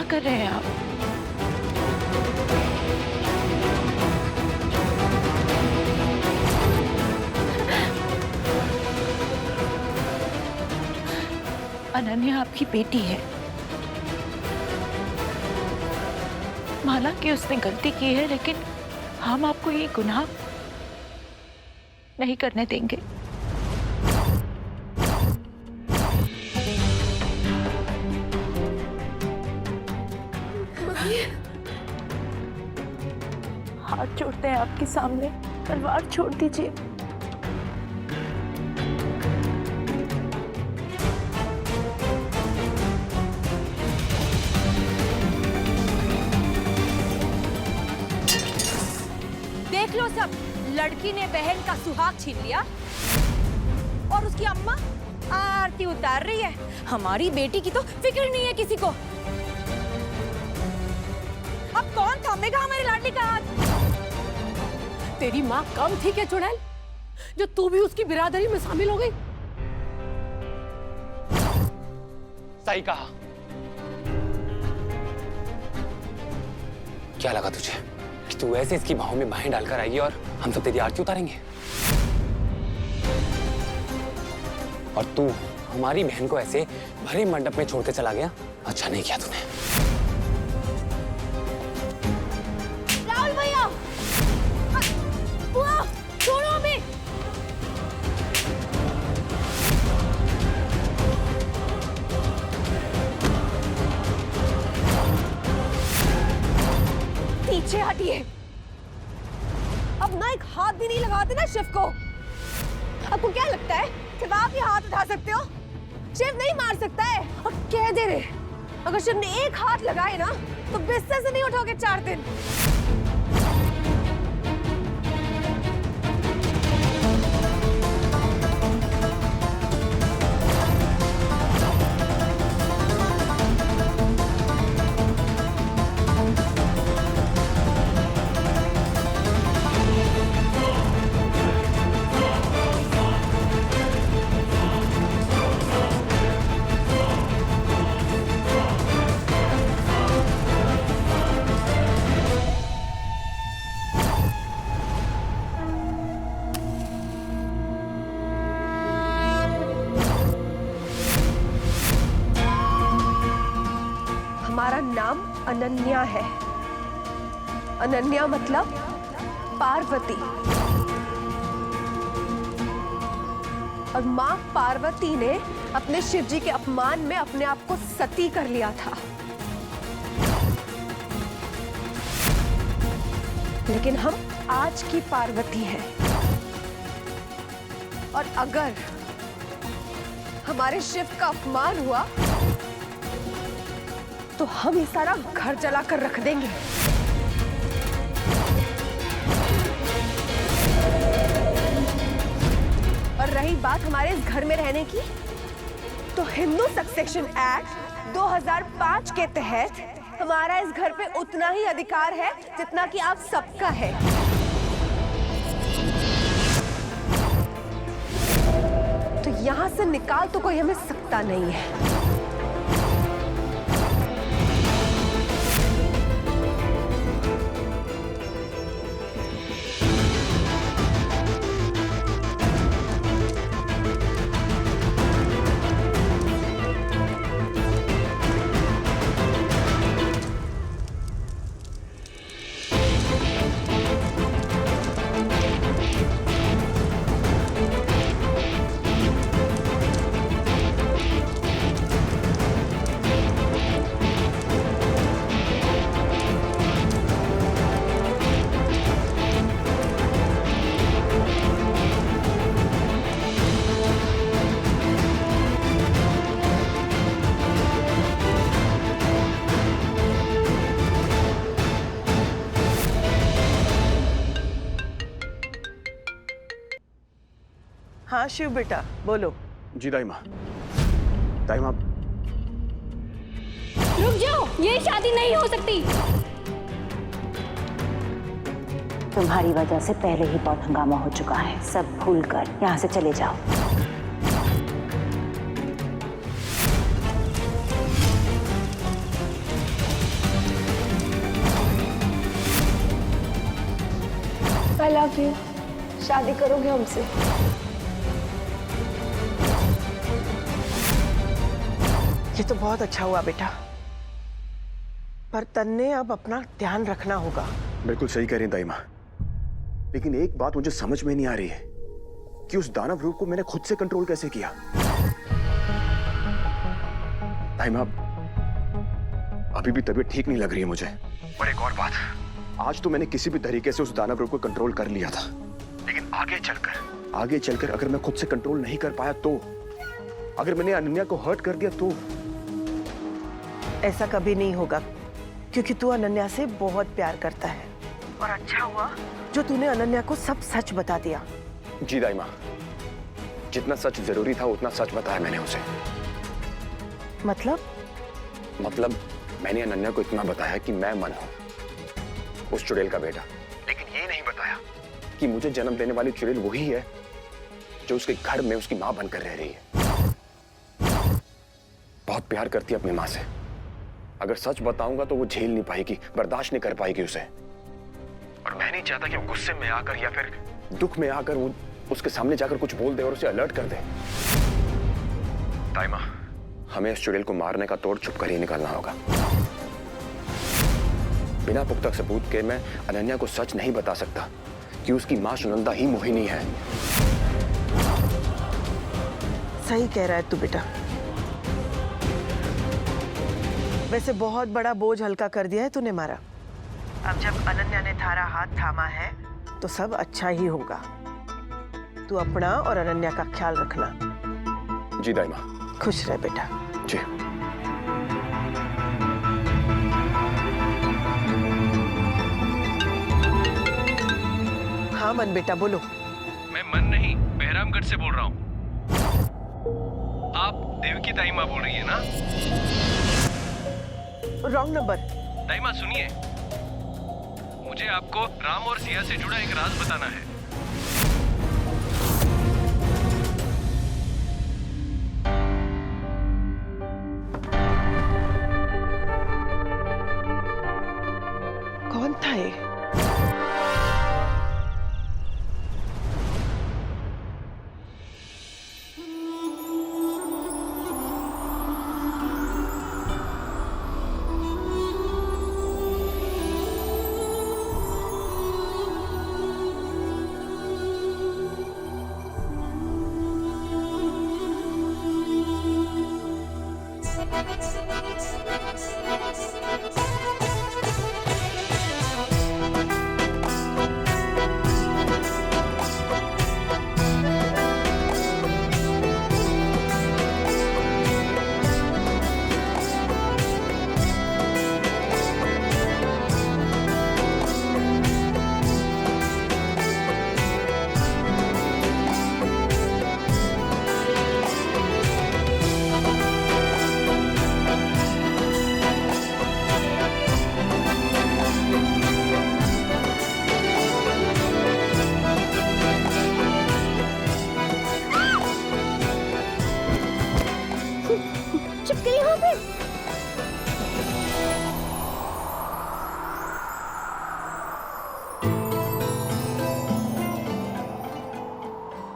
क्या कर रहे हैं आप? अनन्या आपकी बेटी है। माना कि उसने गलती की है, लेकिन हम आपको ये गुनाह नहीं करने देंगे। हाथ जोड़ते हैं आपके सामने, तलवार छोड़ दीजिए। देख लो सब, लड़की ने बहन का सुहाग छीन लिया और उसकी अम्मा आरती उतार रही है। हमारी बेटी की तो फिक्र नहीं है किसी को। अब कौन थामेगा हमारे लाडली का हाथ? तेरी माँ कम थी क्या चुड़ैल, जो तू भी उसकी बिरादरी में शामिल हो गई? सही कहा। क्या लगा तुझे कि तू ऐसे इसकी बाहों में बाहें डालकर आएगी और हम सब तेरी आरती उतारेंगे? और तू हमारी बहन को ऐसे भरे मंडप में छोड़ के चला गया। अच्छा नहीं किया तूने। राहुल भैया, बुआ, छोड़ो हमें। पीछे हटिए। अब ना एक हाथ भी नहीं लगाते ना शिव को। आपको क्या लगता है कि आप ये हाथ उठा सकते हो? शिव नहीं मार सकता है। और कह दे रहे, अगर शिव ने एक हाथ लगाए ना तो बिस्तर से नहीं उठोगे 4 दिन। हमारा नाम अनन्या है। अनन्या मतलब पार्वती। और माँ पार्वती ने अपने शिव जी के अपमान में अपने आप को सती कर लिया था। लेकिन हम आज की पार्वती हैं। और अगर हमारे शिव का अपमान हुआ तो हम ये सारा घर जलाकर रख देंगे। और रही बात हमारे इस घर में रहने की, तो हिंदू सक्सेशन एक्ट 2005 के तहत हमारा इस घर पे उतना ही अधिकार है जितना कि आप सबका है। तो यहां से निकाल तो कोई हमें सकता नहीं है। हाँ शिव बेटा बोलो। जी दाई माँ। दाई माँ, रुक जाओ, ये शादी नहीं हो सकती। तुम्हारी वजह से पहले ही बहुत हंगामा हो चुका है। सब भूलकर यहाँ से चले जाओ। I love you. शादी करोगे हमसे? ये तो बहुत अच्छा हुआ बेटा, पर तन्ने अब अपना ध्यान रखना होगा। बिल्कुल सही कह रही हैं दाई माँ, लेकिन एक बात मुझे समझ में नहीं आ रही है कि उस दानव रूप को मैंने खुद से कंट्रोल कैसे किया। दाई माँ, अभी भी तबीयत ठीक नहीं लग रही है मुझे। और एक और बात, आज तो मैंने किसी भी तरीके से उस दानव रूप को कंट्रोल कर लिया था, लेकिन आगे चलकर अगर मैं खुद से कंट्रोल नहीं कर पाया तो, अगर मैंने अनन्या को हर्ट कर दिया तो? ऐसा कभी नहीं होगा, क्योंकि तू अनन्या से बहुत प्यार करता है। और अच्छा हुआ जो तूने अनन्या को सब सच बता दिया। जी दाई माँ, जितना सच जरूरी था उतना सच बताया मैंने उसे। मतलब मैंने अनन्या को इतना बताया कि मैं मन हूं उस चुड़ैल का बेटा, लेकिन ये नहीं बताया कि मुझे जन्म देने वाली चुड़ैल वही है जो उसके घर में उसकी मां बनकर रह रही है। बहुत प्यार करती है अपनी मां से। अगर सच बताऊंगा तो वो झेल नहीं पाएगी, बर्दाश्त नहीं कर पाएगी उसे। और मैं नहीं चाहता कि वो गुस्से में आकर या फिर दुख में आकर वो उसके सामने जाकर कुछ बोल दे और उसे अलर्ट कर दे। ताई मां, हमें इस चुड़ैल को मारने का तोड़ छुप कर ही निकालना होगा। बिना पुख्ता सबूत के मैं अनन्या को सच नहीं बता सकता कि उसकी मां सुनंदा ही मोहिनी है। सही कह रहा है तू बेटा। वैसे बहुत बड़ा बोझ हल्का कर दिया है तूने मारा। अब जब अनन्या ने थारा हाथ थामा है तो सब अच्छा ही होगा। तू अपना और अनन्या का ख्याल रखना। जी दाई मां। खुश रह बेटा। जी। हाँ मन बेटा, बोलो। मैं मन नहीं, बहरामगढ़ से बोल रहा हूँ। आप देवकी दाई माँ बोल रही है ना? Wrong number. दाई माँ सुनिए, मुझे आपको राम और सिया से जुड़ा एक राज बताना है। कौन था ये?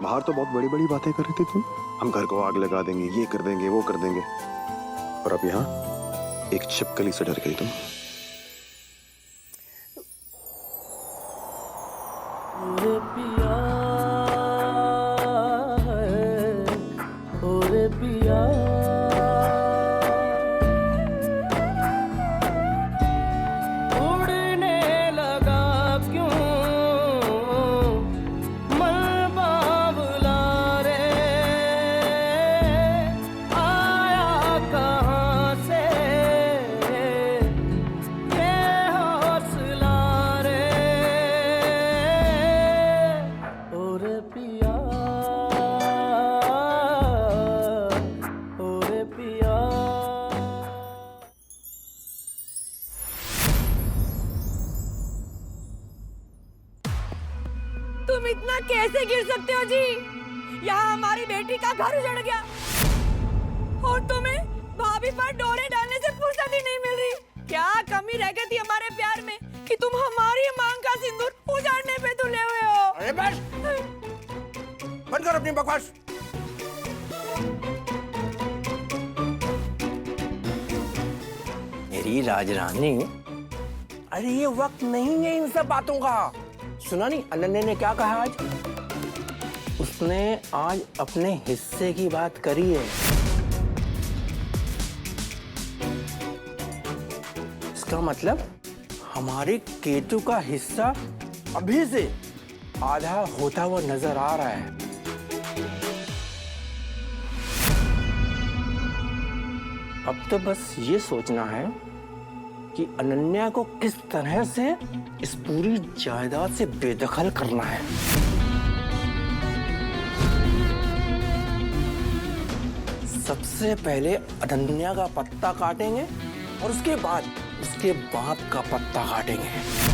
बाहर तो बहुत बड़ी बड़ी बातें कर रही थी तुम। हम घर को आग लगा देंगे, ये कर देंगे, वो कर देंगे, और अब यहाँ एक छिपकली से डर गई तुम। तुम इतना कैसे गिर सकते हो जी? यहाँ हमारी बेटी का घर उजड़ गया और तुम्हें भाभी पर डोरे डालने से फुर्सत ही नहीं मिल रही। क्या कमी रह गई थी हमारे प्यार में कि तुम हमारी मांग का सिंदूर उजाड़ने पे तुले हुए अरे बस बंद कर अपनी बकवास। मेरी राजरानी, अरे ये वक्त नहीं है इन सब बातों का। सुना नहीं अनन्या ने क्या कहा आज? उसने आज अपने हिस्से की बात करी है। इसका मतलब हमारे केतु का हिस्सा अभी से आधा होता हुआ नजर आ रहा है। अब तो बस ये सोचना है कि अनन्या को किस तरह से इस पूरी जायदाद से बेदखल करना है। सबसे पहले अनन्या का पत्ता काटेंगे और उसके बाद उसके बाप का पत्ता काटेंगे।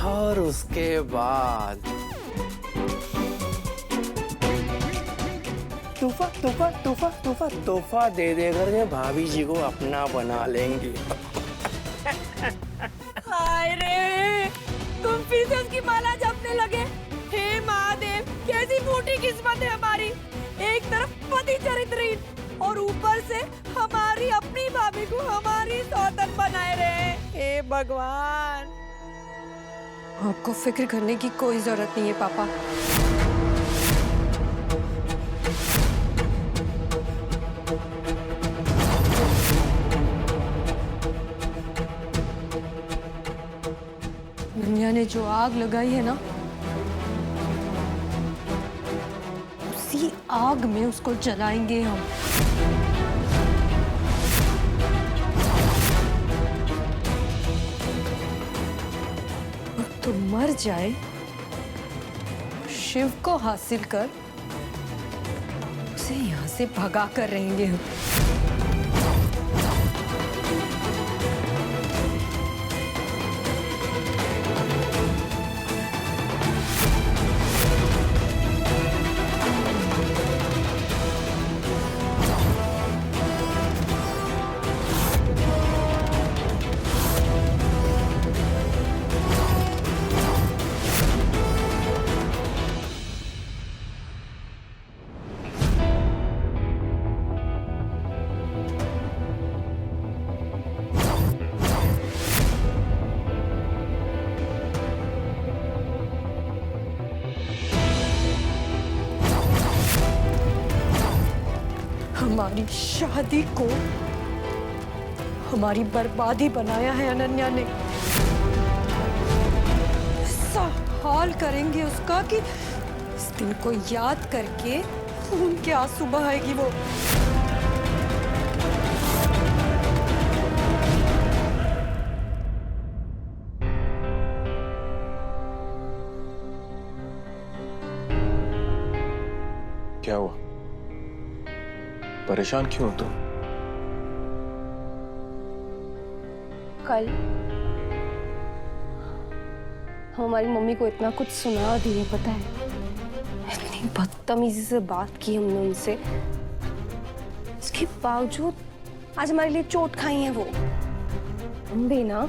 और उसके बाद तूफा तूफा तूफा तूफा तोहफा दे देकर के भाभी जी को अपना बना लेंगे। हाय रे, तुम फिर से उसकी माला जपने लगे। हे महादेव, कैसी फूटी किस्मत है हमारी। एक तरफ पति चरित्रहीन और ऊपर से हमारी अपनी भाभी को हमारी सौतन बनाए रहे। हे भगवान। आपको फिक्र करने की कोई जरूरत नहीं है पापा। दुनिया ने जो आग लगाई है ना, उसी आग में उसको जलाएंगे हम। तो मर जाए, शिव को हासिल कर उसे यहाँ से भगा कर रहेंगे हम। हमारी शादी को हमारी बर्बादी बनाया है अनन्या ने। ऐसा हाल करेंगे उसका कि इस दिन को याद करके खून के आंसू बहाएगी वो। क्या हुआ? परेशान क्यों हो तुम? कल हमारी मम्मी को इतना कुछ सुना दिए, पता है? इतनी बदतमीजी से बात की हमने उनसे, इसके बावजूद आज हमारे लिए चोट खाई है वो। हम भी ना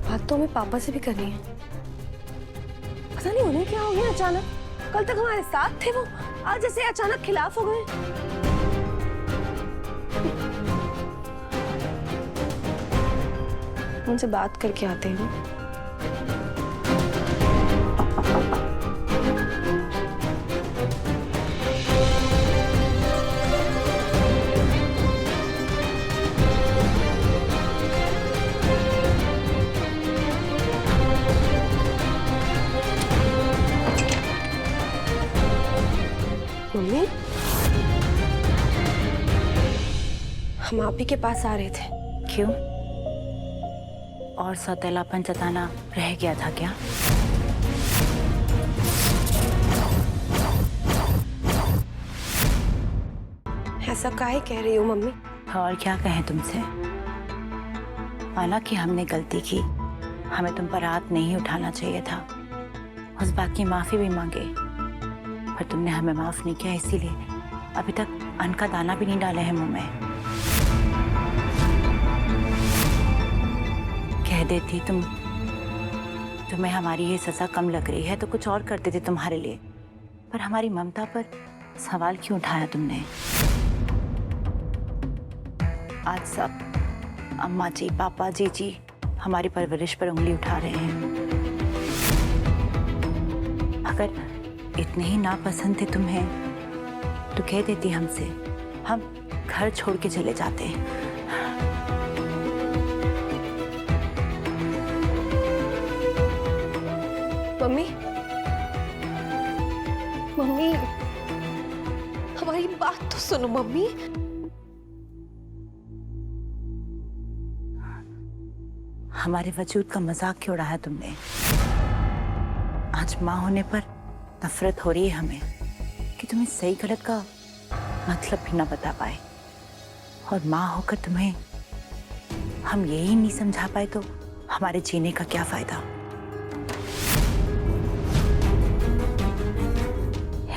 बात तो हमें पापा से भी करनी है। पता नहीं उन्हें क्या हो गया अचानक। कल तक हमारे साथ थे वो, आज जैसे अचानक खिलाफ हो गए। उनसे बात करके आते हैं। मम्मी, हम आप ही के पास आ रहे थे। क्यों? और सौतेलापन जताना रह गया था क्या? ऐसा काहे कह रही हो मम्मी? और क्या कहें तुमसे? हालांकि हमने गलती की, हमें तुम पर हाथ नहीं उठाना चाहिए था। उस बात की माफी भी मांगे, पर तुमने हमें माफ नहीं किया, इसीलिए अभी तक अन्न का दाना भी नहीं डाले हैं मुंह में। कह देती तुम्हें हमारी ये सजा कम लग रही है तो कुछ और कर देते तुम्हारे लिए, पर हमारी ममता पर सवाल क्यों उठाया तुमने? आज सब अम्मा जी, पापा जी हमारी परवरिश पर उंगली उठा रहे हैं। अगर इतने ही नापसंद थे तुम्हें तो कह देती हमसे, हम घर छोड़ के चले जाते। मम्मी, मम्मी, हमारी बात तो सुनो मम्मी। हमारे वजूद का मजाक क्यों उड़ाया तुमने? आज माँ होने पर नफरत हो रही है हमें कि तुम्हें सही गलत का मतलब भी ना बता पाए, और माँ होकर तुम्हें हम यही नहीं समझा पाए तो हमारे जीने का क्या फायदा?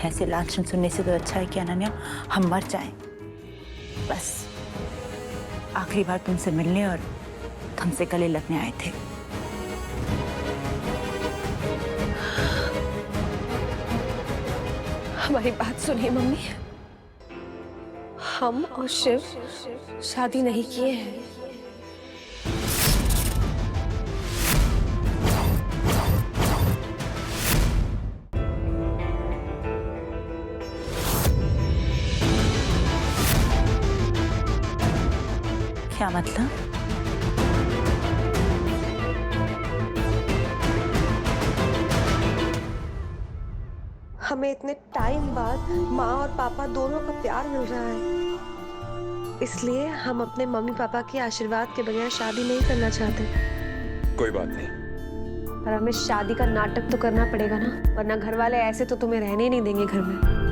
ऐसे लांछन सुनने से तो अच्छा है कि अनन्या हम मर जाएं। बस आखिरी बार तुमसे मिलने और तुमसे गले लगने आए थे। हमारी बात सुनिए मम्मी, हम और शिव शादी नहीं किए हैं। क्या मतलब? हमें इतने टाइम बाद माँ और पापा दोनों का प्यार मिल रहा है, इसलिए हम अपने मम्मी पापा के आशीर्वाद के बगैर शादी नहीं करना चाहते। कोई बात नहीं, पर हमें शादी का नाटक तो करना पड़ेगा ना, वरना घर वाले ऐसे तो तुम्हें रहने ही नहीं देंगे घर में।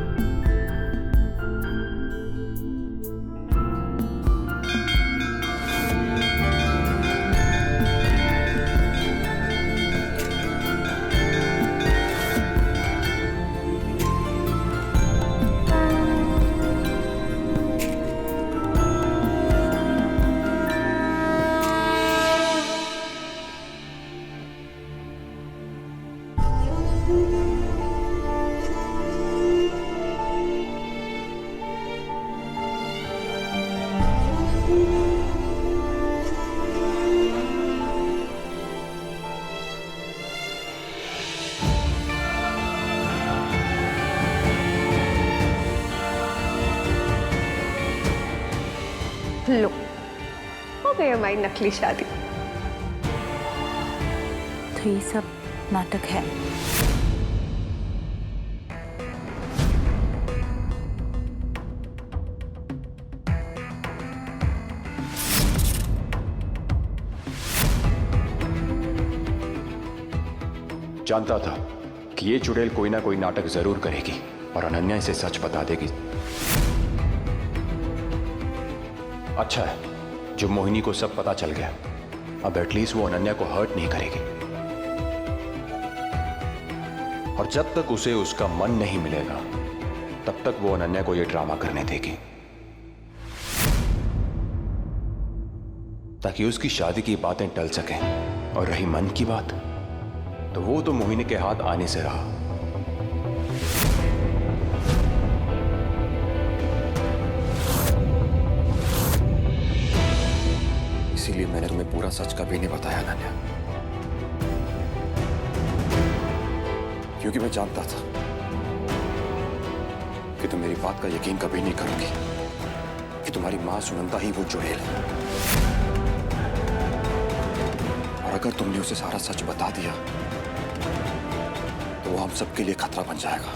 लो, हो गई हमारी नकली शादी। तो ये सब नाटक है। जानता था कि ये चुड़ैल कोई ना कोई नाटक जरूर करेगी और अनन्या इसे सच बता देगी। अच्छा है जो मोहिनी को सब पता चल गया, अब एटलीस्ट वो अनन्या को हर्ट नहीं करेगी, और जब तक उसे उसका मन नहीं मिलेगा तब तक वो अनन्या को ये ड्रामा करने देगी, ताकि उसकी शादी की बातें टल सकें। और रही मन की बात, तो वो तो मोहिनी के हाथ आने से रहा। इसीलिए मैंने तुम्हें पूरा सच कभी नहीं बताया अनन्या, क्योंकि मैं जानता था कि तुम मेरी बात का यकीन कभी नहीं करोगी कि तुम्हारी मां सुनंदा ही वो चुड़ैल है। और अगर तुमने उसे सारा सच बता दिया तो वो हम सबके लिए खतरा बन जाएगा।